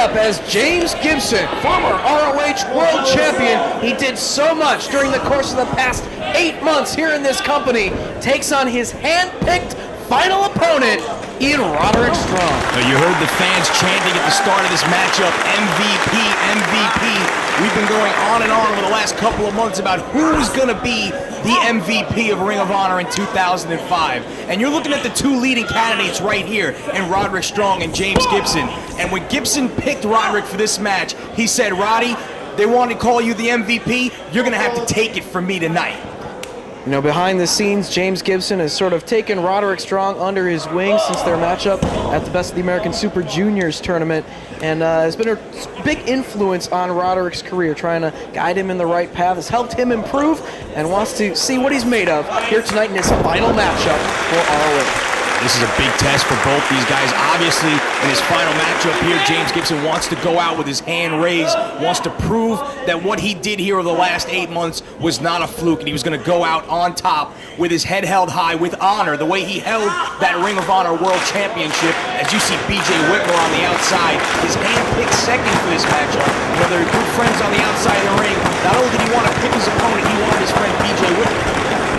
up as James Gibson, former ROH World Champion. He did so much during the course of the past 8 months here in this company. Takes on his hand-picked final opponent, Roderick Strong. You heard the fans chanting at the start of this matchup, MVP, MVP. We've been going on and on over the last couple of months about who's going to be the MVP of Ring of Honor in 2005. And you're looking at the two leading candidates right here in Roderick Strong and James Gibson. And when Gibson picked Roderick for this match, he said, Roddy, they want to call you the MVP. You're going to have to take it from me tonight. You know, behind the scenes, James Gibson has sort of taken Roderick Strong under his wing since their matchup at the Best of the American Super Juniors tournament, and has been a big influence on Roderick's career, trying to guide him in the right path, has helped him improve, and wants to see what he's made of here tonight in his final matchup for ROH. This is a big test for both these guys. Obviously, in his final matchup here, James Gibson wants to go out with his hand raised, wants to prove that what he did here over the last 8 months was not a fluke, and he was going to go out on top with his head held high with honor, the way he held that Ring of Honor World Championship. As you see BJ Whitmer on the outside, his hand-picked second for this matchup. You know, they're good friends on the outside of the ring. Not only did he want to pick his opponent, he wanted his friend BJ Whitmer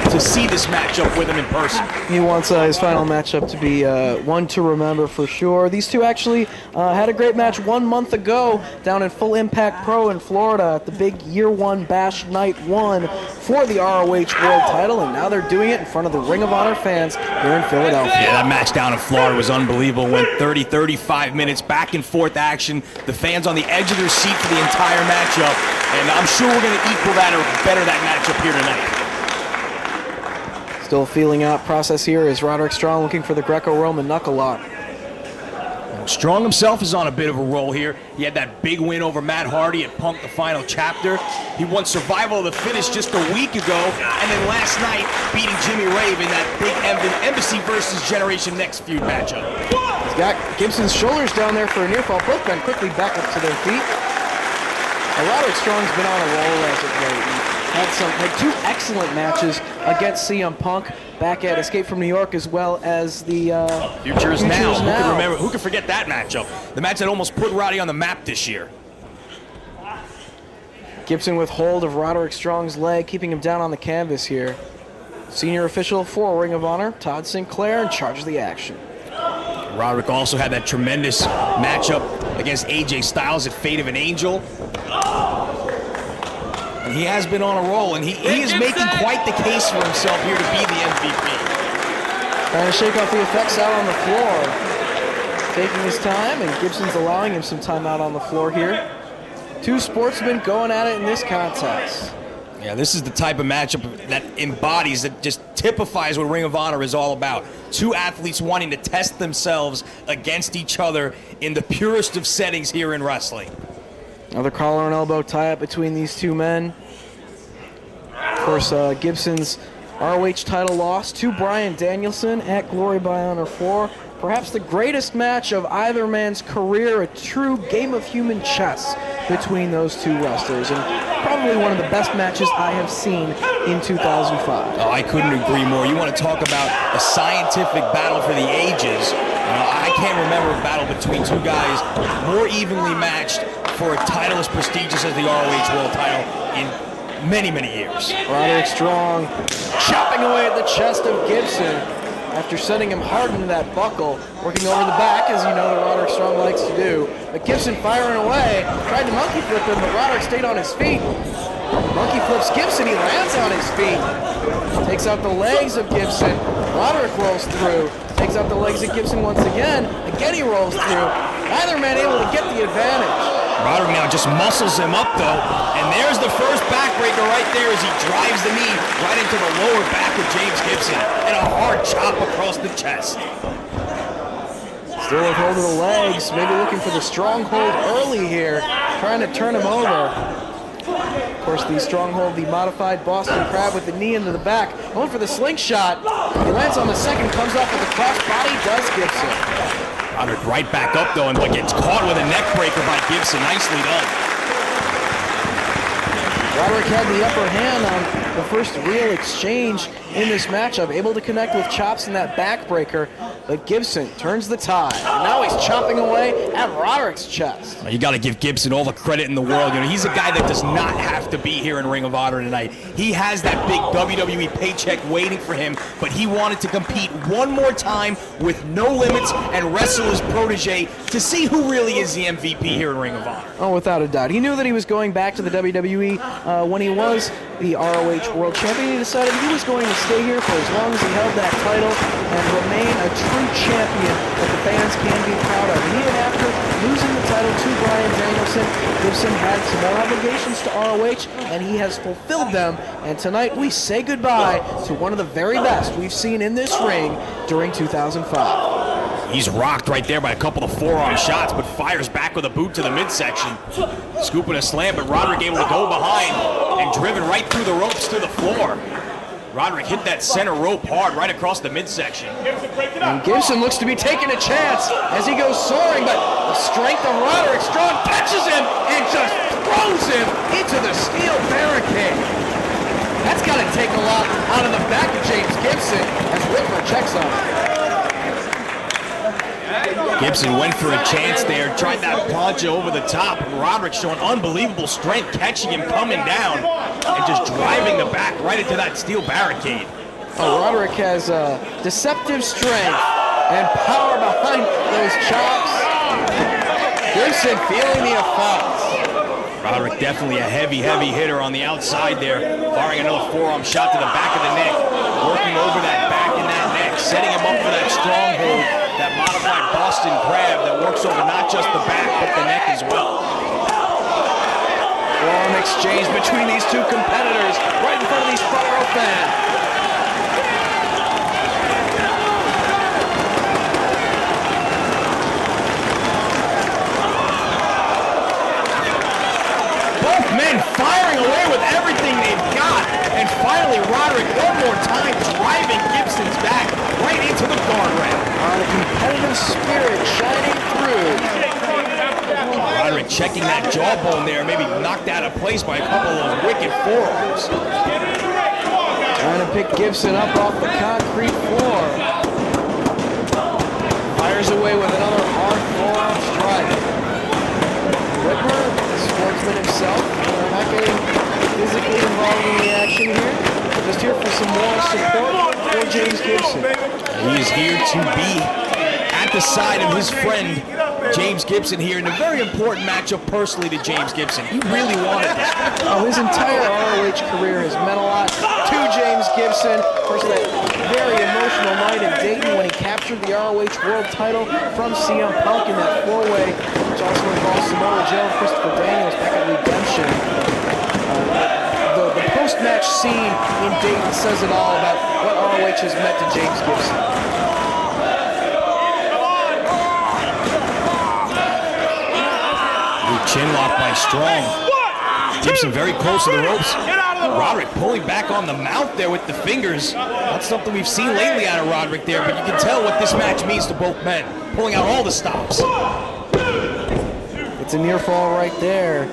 to see this matchup with him in person. He wants his final matchup to be one to remember for sure. These two actually had a great match 1 month ago down in Full Impact Pro in Florida at the big Year 1 Bash Night 1 for the ROH World title, and now they're doing it in front of the Ring of Honor fans here in Philadelphia. Yeah, that match down in Florida was unbelievable. Went 30, 35 minutes, back and forth action. The fans on the edge of their seat for the entire matchup, and I'm sure we're going to equal that or better that matchup here tonight. Still feeling out process here is Roderick Strong looking for the Greco-Roman knuckle lock. Strong himself is on a bit of a roll here. He had that big win over Matt Hardy at Punk the Final Chapter. He won Survival of the Fittest just a week ago, and then last night beating Jimmy Rave in that big Embassy versus Generation Next feud matchup. He's got Gibson's shoulders down there for a near fall. Both men quickly back up to their feet. Roderick Strong's been on a roll as of late. Had two excellent matches against CM Punk back at Escape from New York, as well as the Future is Now. Who can forget that matchup? The match that almost put Roddy on the map this year. Gibson with hold of Roderick Strong's leg, keeping him down on the canvas here. Senior official for Ring of Honor, Todd Sinclair, in charge of the action. Roderick also had that tremendous matchup against AJ Styles at Fate of an Angel. And he has been on a roll, and he is making quite the case for himself here to be the MVP. Trying to shake off the effects out on the floor. Taking his time, and Gibson's allowing him some time out on the floor here. Two sportsmen going at it in this contest. Yeah, this is the type of matchup that embodies, that just typifies what Ring of Honor is all about. Two athletes wanting to test themselves against each other in the purest of settings here in wrestling. Another collar and elbow tie-up between these two men. Of course, Gibson's ROH title loss to Bryan Danielson at Glory by Honor 4. Perhaps the greatest match of either man's career, a true game of human chess between those two wrestlers, and probably one of the best matches I have seen in 2005. Oh, I couldn't agree more. You want to talk about a scientific battle for the ages. I can't remember a battle between two guys more evenly matched for a title as prestigious as the ROH World title in many, many years. Roderick Strong chopping away at the chest of Gibson after sending him hard into that buckle, working over the back, as you know that Roderick Strong likes to do. But Gibson firing away, tried to monkey flip him, but Roderick stayed on his feet. Monkey flips Gibson, he lands on his feet. Takes out the legs of Gibson. Roderick rolls through. Takes out the legs of Gibson once again. Again he rolls through. Neither man able to get the advantage. Roderick now just muscles him up, though, and there's the first backbreaker right there as he drives the knee right into the lower back of James Gibson, and a hard chop across the chest. Still with hold of the legs, maybe looking for the stronghold early here, trying to turn him over. Of course, the stronghold, the modified Boston Crab with the knee into the back, going for the slingshot. He lands on the second, comes off with a crossbody, does Gibson. Roderick right back up, though, and gets caught with a neck breaker by Gibson. Nicely done. Roderick had the upper hand on the first real exchange in this matchup, able to connect with chops in that backbreaker, but Gibson turns the tide. And now he's chopping away at Roderick's chest. You got to give Gibson all the credit in the world. You know, he's a guy that does not have to be here in Ring of Honor tonight. He has that big WWE paycheck waiting for him, but he wanted to compete one more time with no limits and wrestle his protege to see who really is the MVP here in Ring of Honor. Oh, without a doubt. He knew that he was going back to the WWE when he was the ROH World Champion. He decided he was going to stay here for as long as he held that title and remain a true champion that the fans can be proud of. And even after losing the title to Bryan Danielson, Gibson had some more obligations to ROH, and he has fulfilled them. And tonight we say goodbye to one of the very best we've seen in this ring during 2005. He's rocked right there by a couple of forearm shots, but fires back with a boot to the midsection. Scooping a slam, but Roderick able to go behind and driven right through the ropes to the floor. Roderick hit that center rope hard right across the midsection. And Gibson looks to be taking a chance as he goes soaring, but the strength of Roderick Strong catches him and just throws him into the steel barricade. That's got to take a lot out of the back of James Gibson as Whitmer checks on him. Gibson went for a chance there, tried that punch over the top. Roderick showing unbelievable strength, catching him coming down and just driving the back right into that steel barricade. Oh, Roderick has deceptive strength and power behind those chops. Gibson feeling the effects. Roderick definitely a heavy hitter on the outside there, firing another forearm shot to the back of the neck, working over that back and that neck, setting him up for that stronghold, that modified Boston Crab that works over not just the back, but the neck as well. Forearm exchange between these two competitors right in front of these front row fans. Men firing away with everything they've got, and finally Roderick one more time driving Gibson's back right into the guardrail. The competitive spirit shining through. Roderick checking that jawbone there, maybe knocked out of place by a couple of those wicked forearms. Trying to pick Gibson up off the concrete floor. Fires away with another hard forearm strike. Whitmer, sportsman himself, not getting physically involved in the action here. Just here for some moral support for James Gibson. He is here to be at the side of his friend, James Gibson, here in a very important matchup personally to James Gibson. He really wanted this. Oh, his entire ROH career has meant a lot to James Gibson. First, that very emotional night in Dayton when he captured the ROH World title from CM Punk in that four-way, which also involves Samoa Joe and Christopher Daniels back at Redemption. The post-match scene in Dayton says it all about what ROH has meant to James Gibson. Chin lock by Strong. Gibson very close to the ropes. Roderick pulling back on the mount there with the fingers. That's something we've seen lately out of Roderick there, but you can tell what this match means to both men. Pulling out all the stops. It's a near fall right there.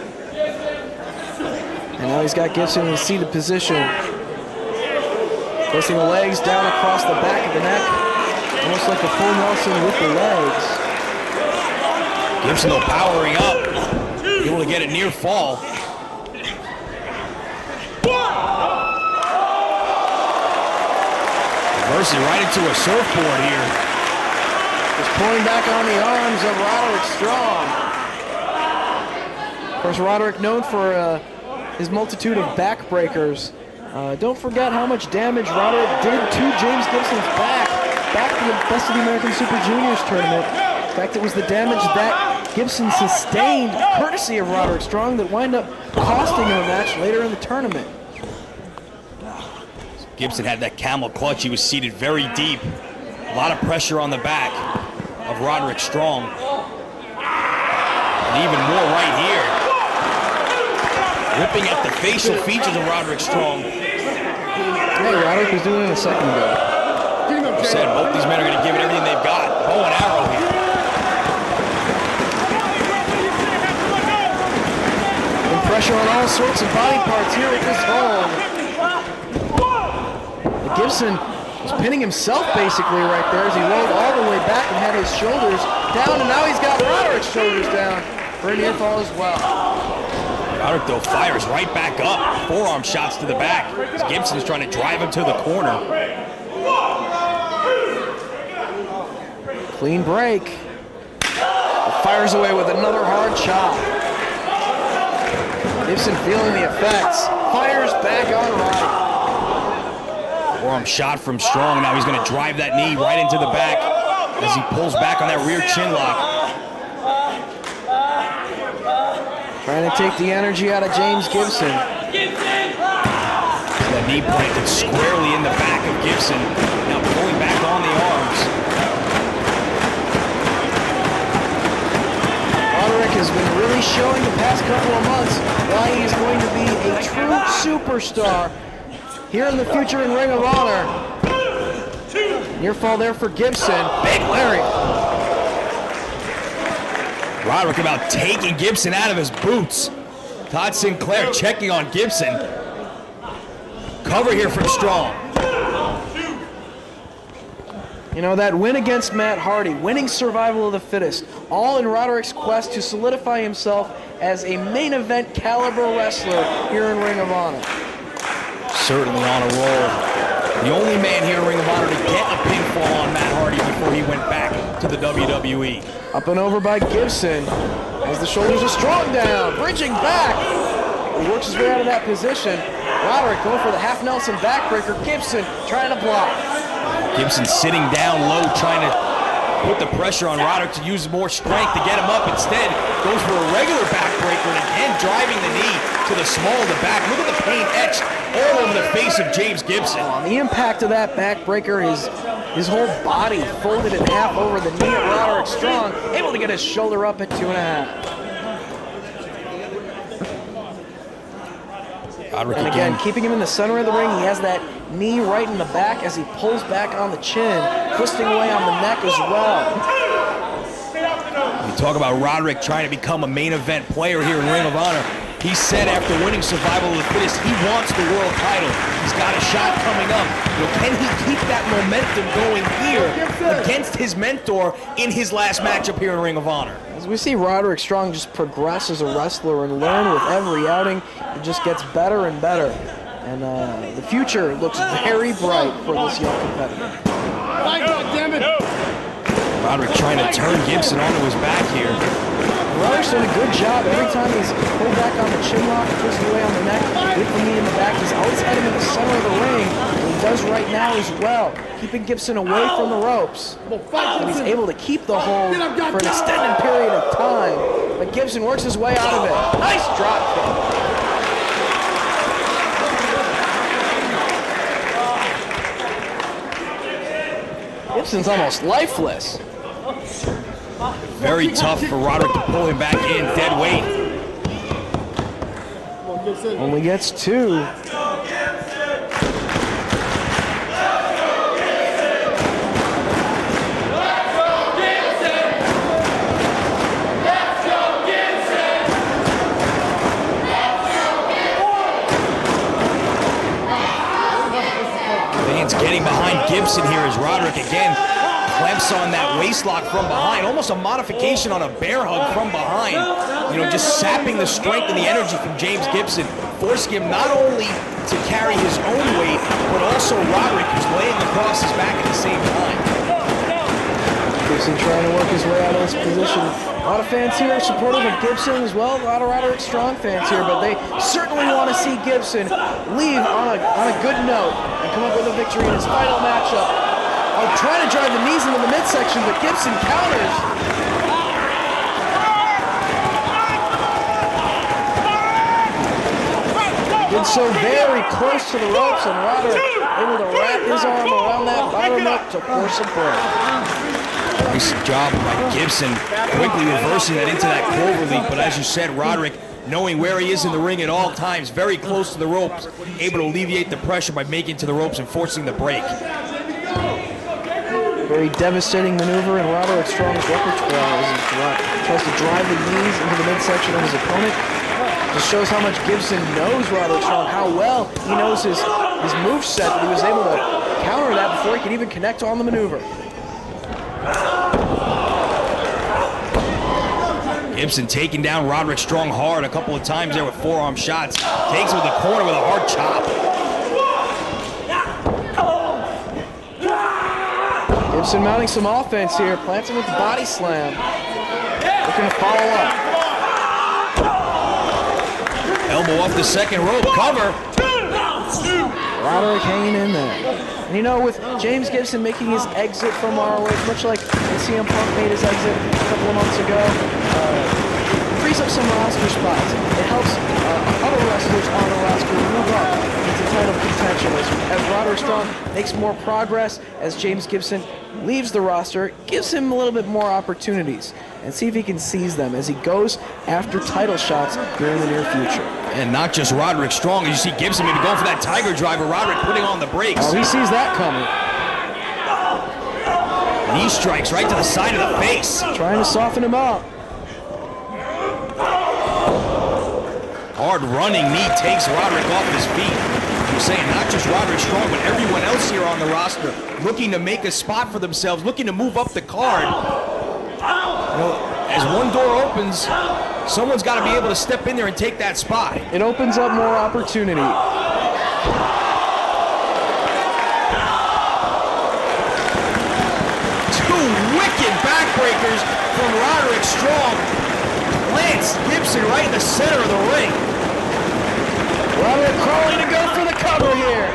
And now he's got Gibson in a seated position. Placing the legs down across the back of the neck. Almost like a full Nelson with the legs. Gibson though powering up. Able to get a near fall. Reversing right into a surfboard here. Just pulling back on the arms of Roderick Strong. Of course, Roderick known for his multitude of backbreakers. Don't forget how much damage Roderick did to James Gibson's back at the Best of the American Super Juniors tournament. In fact, it was the damage that Gibson sustained courtesy of Roderick Strong that wound up costing him a match later in the tournament. Gibson had that camel clutch. He was seated very deep. A lot of pressure on the back of Roderick Strong. And even more right here. Ripping at the facial features of Roderick Strong. Hey, Roderick was doing it a second ago. You said both these men are going to give it everything they've got. Bow and arrow here. Pressure on all sorts of body parts here with this hold. Gibson was pinning himself basically right there as he rolled all the way back and had his shoulders down, and now he's got Roderick's shoulders down for a near fall as well. Roderick, though, fires right back up. Forearm shots to the back as Gibson's trying to drive him to the corner. Clean break. Fires away with another hard chop. Gibson feeling the effects. Fires back on Roderick. Forearm shot from Strong. Now he's going to drive that knee right into the back as he pulls back on that rear chin lock. Trying to take the energy out of James Gibson. That knee planted squarely in the back of Gibson. Now pulling back on the arms. Roderick has been really showing the past couple of months why he is going to be a true superstar here in the future in Ring of Honor. Near fall there for Gibson. Big lariat. Roderick about taking Gibson out of his boots. Todd Sinclair checking on Gibson. Cover here from Strong. You know, that win against Matt Hardy, winning survival of the fittest, all in Roderick's quest to solidify himself as a main event caliber wrestler here in Ring of Honor. Certainly on a roll. The only man here in Ring of Honor to get a pinfall on Matt Hardy before he went back to the WWE. Up and over by Gibson as the shoulders are Strong down, bridging back. He works his way out of that position. Roderick going for the half Nelson backbreaker. Gibson trying to block. Gibson sitting down low, trying to put the pressure on Roderick to use more strength to get him up. Instead, goes for a regular backbreaker and again driving the knee to the small of the back. Look at the pain etched all over the face of James Gibson. The impact of that backbreaker, his whole body folded in half over the knee of Roderick Strong, able to get his shoulder up at 2.5. Roderick And again, keeping him in the center of the ring, he has that knee right in the back as he pulls back on the chin, twisting away on the neck as well. We talk about Roderick trying to become a main event player here in Ring of Honor. He said after winning Survival of the Fittest, he wants the world title. He's got a shot coming up. You know, can he keep that momentum going here against his mentor in his last matchup here in Ring of Honor? As we see Roderick Strong just progress as a wrestler and learn with every outing, it just gets better and better. And the future looks very bright for this young competitor. Roderick trying to turn Gibson onto his back here. Roderick's done a good job every time he's pulled back on the chin lock, twisted away on the neck, with the knee in the back. He's always had him in the center of the ring, and he does right now as well, keeping Gibson away from the ropes. And he's able to keep the hold for an extended period of time, but Gibson works his way out of it. Nice drop kick. Gibson's almost lifeless. Very tough for Roderick to pull him back in, dead weight. Only gets 2. Vance getting behind Gibson here as Roderick again clamps on that waist lock from behind, almost a modification on a bear hug from behind. You know, just sapping the strength and the energy from James Gibson, forcing him not only to carry his own weight, but also Roderick, who's laying across his back at the same time. Gibson trying to work his way out of this position. A lot of fans here are supportive of Gibson as well. A lot of Roderick Strong fans here, but they certainly want to see Gibson leave on a good note and come up with a victory in his final matchup. Trying to drive the knees into the midsection, but Gibson counters. Did so very close to the ropes, and Roderick able to wrap his arm around that bottom up to force a break. Nice job by Gibson, quickly reversing that into that clover leap, but as you said, Roderick, knowing where he is in the ring at all times, very close to the ropes, able to alleviate the pressure by making it to the ropes and forcing the break. Very devastating maneuver in Roderick Strong's repertoire as he tries to drive the knees into the midsection of his opponent. Just shows how much Gibson knows Roderick Strong, how well he knows his moveset, that he was able to counter that before he can even connect on the maneuver. Gibson taking down Roderick Strong hard a couple of times there with forearm shots. Takes him to the corner with a hard chop. Gibson mounting some offense here, plants him with the body slam. Looking to follow up. Elbow off the second rope, cover. Roderick hanging in there. And you know, with James Gibson making his exit from ROH, much like CM Punk made his exit a couple of months ago, frees up some roster spots. It helps other wrestlers on the roster move up into title contention. As Roderick Strong makes more progress, as James Gibson leaves the roster, gives him a little bit more opportunities, and see if he can seize them as he goes after title shots here in the near future. And not just Roderick Strong, as you see Gibson maybe going for that tiger driver, Roderick putting on the brakes. Oh, he sees that coming. Knee strikes right to the side of the face. Trying to soften him up. Hard running knee takes Roderick off his feet. You're saying not just Roderick Strong, but everyone else here on the roster looking to make a spot for themselves, looking to move up the card. You know, as one door opens, someone's got to be able to step in there and take that spot. It opens up more opportunity. Two wicked backbreakers from Roderick Strong. Plants Gibson right in the center of the ring. Roderick crawling to go for the cover here.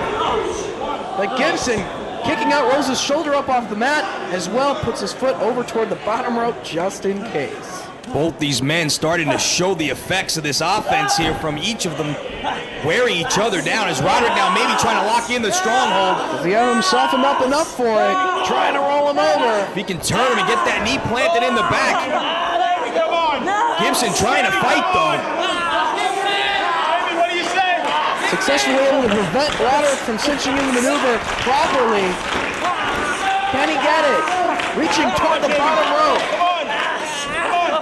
But Gibson kicking out Rose's shoulder up off the mat, as well puts his foot over toward the bottom rope just in case. Both these men starting to show the effects of this offense here from each of them wearing each other down, as Roderick now maybe trying to lock in the stronghold. Does he have him softened up enough for it? Trying to roll him over. If he can turn him and get that knee planted in the back. Gibson trying to fight though. Successfully able to prevent Roderick from cinching in the maneuver properly. Can he get it? Reaching toward the bottom rope.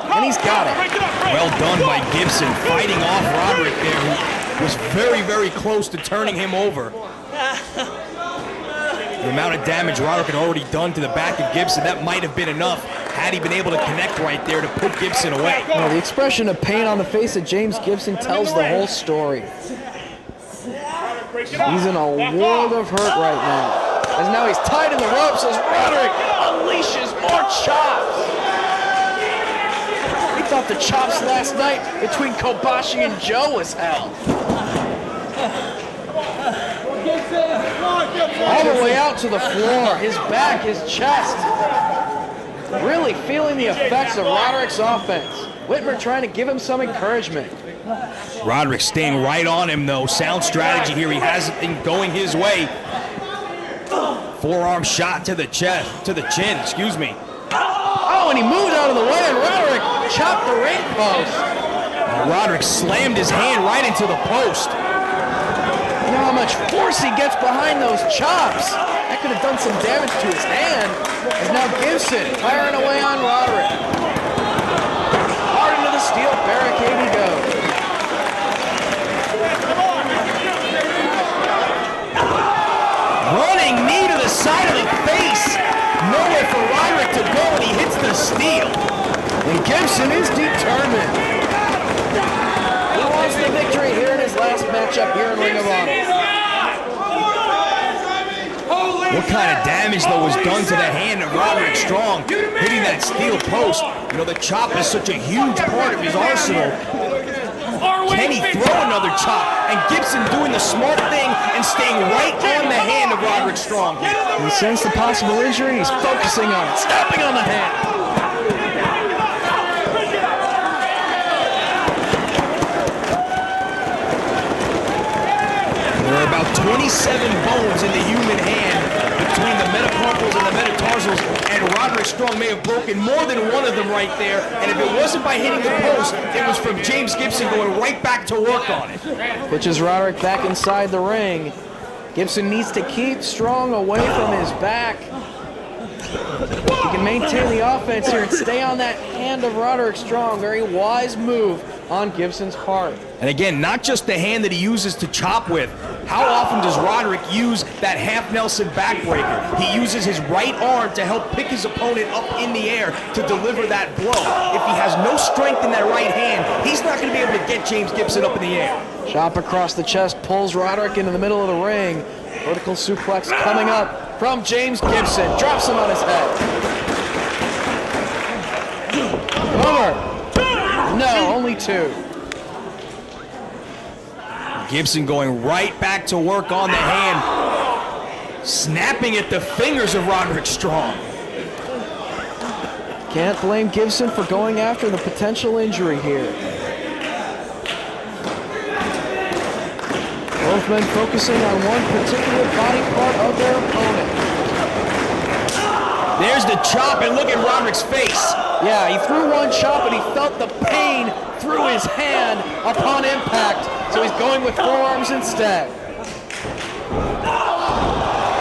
And he's got it. Well done by Gibson, fighting off Roderick there, who was very, very close to turning him over. The amount of damage Roderick had already done to the back of Gibson, that might have been enough had he been able to connect right there to put Gibson away. The expression of pain on the face of James Gibson tells the whole story. He's in a world of hurt right now. As now he's tied in the ropes as Roderick unleashes more chops. He thought the chops last night between Kobashi and Joe was hell. All the way out to the floor, his back, his chest. Really feeling the effects of Roderick's offense. Whitmer trying to give him some encouragement. Roderick staying right on him though. Sound strategy here. He has it going his way. Forearm shot to the chest, to the chin, excuse me. Oh, and he moved out of the way and Roderick chopped the ring post. Roderick slammed his hand right into the post. You know how much force he gets behind those chops. That could have done some damage to his hand. And now Gibson firing away on Roderick. Hard into the steel barricade he goes. Running knee to the side of the face. Nowhere for Roderick to go, and he hits the steel. And Gibson is determined. He wants the victory here in his last matchup here in Ring of Honor. What kind of damage, though, was done to the hand of Roderick Strong, hitting that steel post? You know, the chop is such a huge part of his arsenal. Can he throw another chop? And Gibson doing the smart thing and staying right on the hand of Roderick Strong. He sensed the possible injury. He's focusing on it, snapping on the hand. There are about 27 bones in the human hand between the metacarpals and the metatarsals, and Roderick Strong may have broken more than one of them right there, and if it wasn't by hitting the post, it was from James Gibson going right back to work on it. Pushes Roderick back inside the ring. Gibson needs to keep Strong away from his back. He can maintain the offense here and stay on that hand of Roderick Strong. Very wise move on Gibson's part. And again, not just the hand that he uses to chop with. How often does Roderick use that half Nelson backbreaker? He uses his right arm to help pick his opponent up in the air to deliver that blow. If he has no strength in that right hand, he's not going to be able to get James Gibson up in the air. Chop across the chest pulls Roderick into the middle of the ring. Vertical suplex coming up from James Gibson. Drops him on his head. Over. No, only 2. Gibson going right back to work on the hand, snapping at the fingers of Roderick Strong. Can't blame Gibson for going after the potential injury here. Both men focusing on one particular body part of their opponent. There's the chop, and look at Roderick's face. Yeah, he threw one chop and he felt the pain through his hand upon impact, so he's going with forearms instead.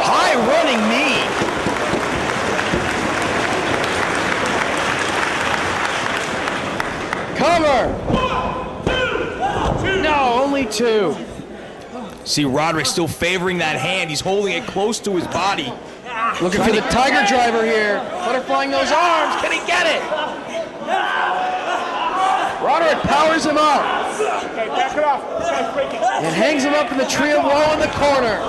High running knee. Cover! No, only 2. See Roderick still favoring that hand. He's holding it close to his body. Looking for the tiger driver here. Butterflying those arms. Can he get it? Roderick powers him up. Okay, back it off. And hangs him up in the tree of woe in the corner.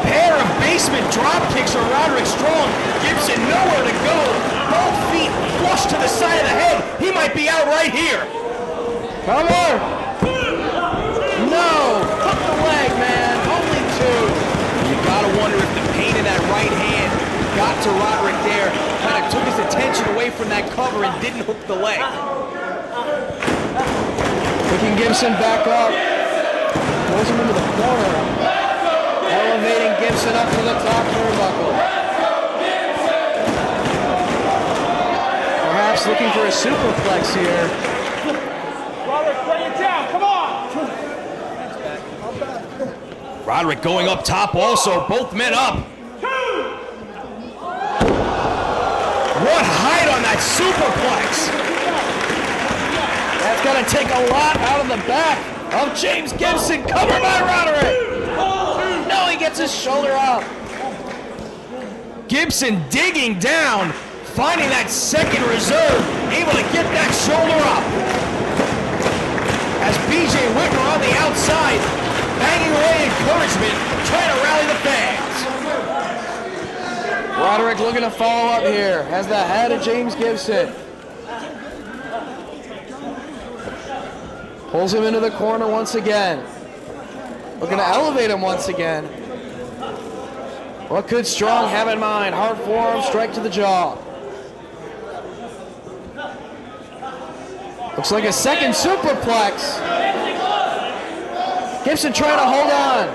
Pair of basement drop kicks from Roderick Strong. Gibson nowhere to go. Both feet flush to the side of the head. He might be out right here. Come on. No. Hook the leg, man. Only 2. You gotta wonder if the pain in that right hand got to Roderick there, kind of took his attention away from that cover and didn't hook the leg. Picking Gibson back up. Throws him into the corner. Elevating Gibson up to the top turnbuckle. Perhaps looking for a superplex here. Roderick, bring it down. Come on. Roderick going up top also, both men up. What height on that superplex! That's going to take a lot out of the back of James Gibson. Covered by Roderick. No, he gets his shoulder up. Gibson digging down, finding that second reserve, able to get that shoulder up. As BJ Whitmer on the outside, banging away encouragement, trying to rally the fans. Roderick looking to follow up here. Has the head of James Gibson. Pulls him into the corner once again. Looking to elevate him once again. What could Strong have in mind? Hard forearm, strike to the jaw. Looks like a second superplex. Gibson trying to hold on.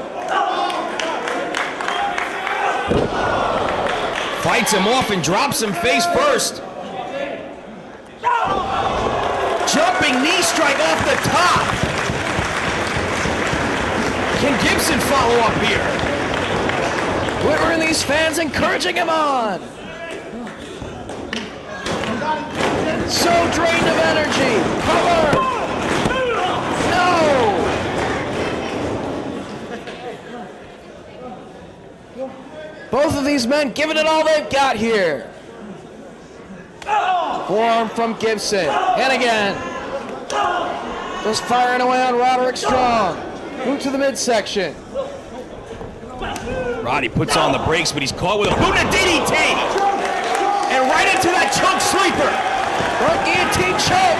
Fights him off and drops him face first. Jumping knee strike off the top. Can Gibson follow up here? Whitmer and these fans encouraging him on. So drained of energy. Cover. No. Both of these men giving it all they've got here. Forearm from Gibson. And again. Just firing away on Roderick Strong. Move to the midsection. Roddy puts on the brakes, but he's caught with a boot and a DDT. And right into that chunk sleeper. Front guillotine choke.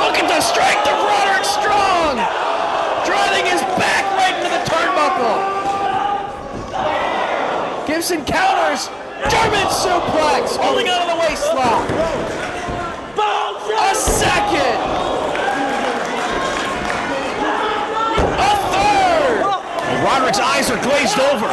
Look at the strength of Roderick Strong. Driving his back right into the turnbuckle. Gibson counters. German suplex. Holding out of the waist lock. A second. A third. And Roderick's eyes are glazed over.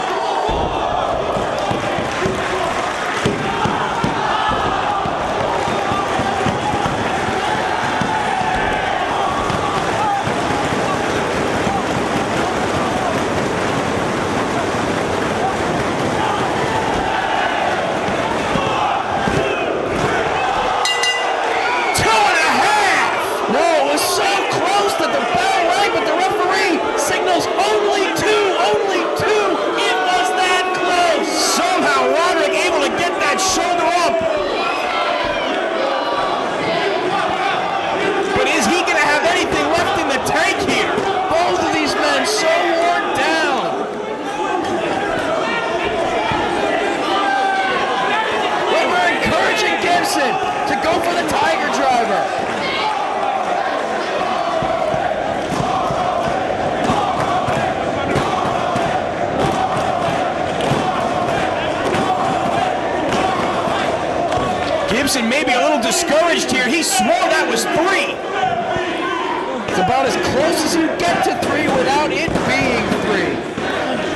discouraged here. He swore that was 3. It's about as close as you get to 3 without it being 3.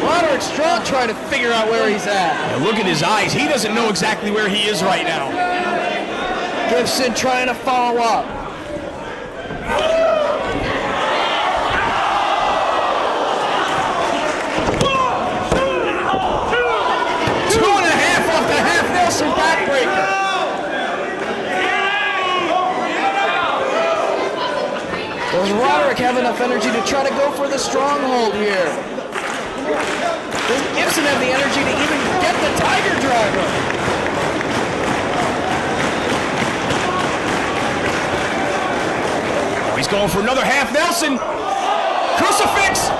Roderick Strong trying to figure out where he's at. Yeah, look at his eyes. He doesn't know exactly where he is right now. Gibson trying to follow up. Nelson backbreaker. Does Roderick have enough energy to try to go for the stronghold here? Does Gibson have the energy to even get the Tiger Driver? Oh, he's going for another half Nelson. Crucifix.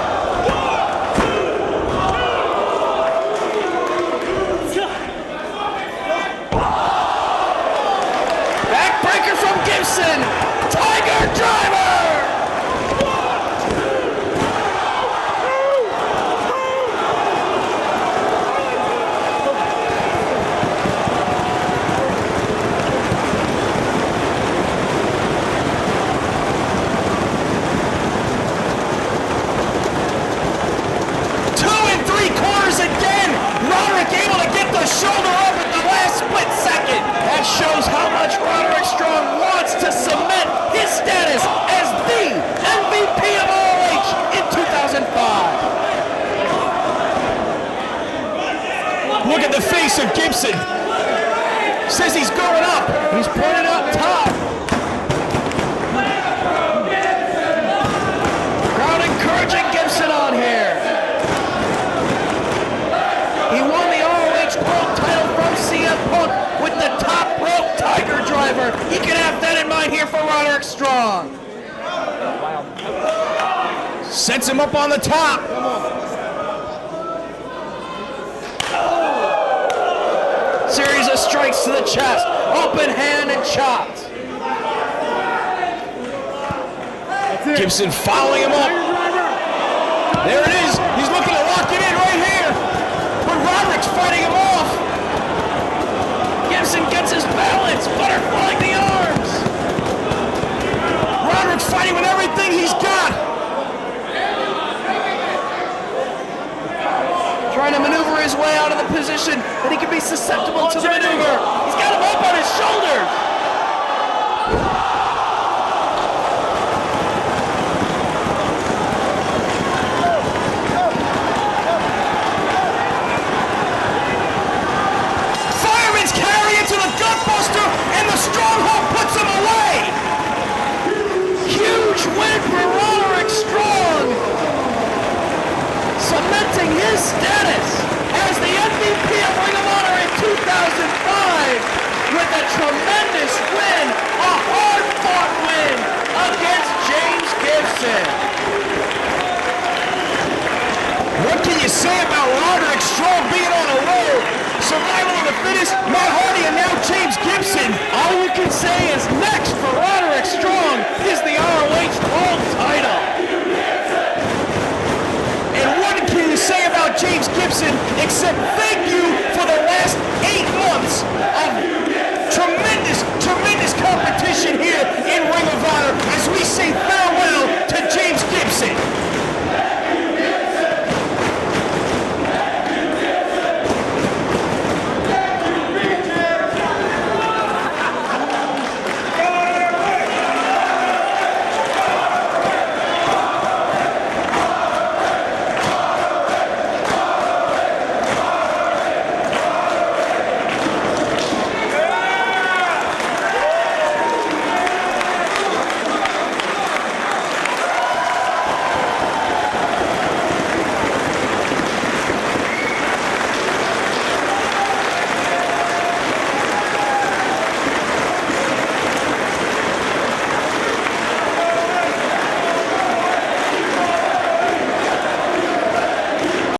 Gibson, Tiger Driver! Again, Roderick able to get the shoulder up at the last split second. That shows how much Roderick Strong wants to cement his status as the MVP of ROH in 2005. Look at the face of Gibson. Says he's going up. He's pointing up top. Crowd encouraging Gibson on here. He won the ROH World title from CM Punk with the top rope Tiger Driver. He can have that in mind here for Roderick Strong. Sets him up on the top. Series of strikes to the chest. Open hand and chopped. Gibson following him up. There it is. He's looking to lock it in right here. But Roderick's fighting him off. Gibson gets his balance, butterflying the arms. Roderick's fighting with everything he's got. Trying to maneuver his way out of the position that he can be susceptible to the maneuver. He's got him up on his shoulders. Stronghold puts him away. Huge win for Roderick Strong, cementing his status as the MVP of Ring of Honor in 2005 with a tremendous win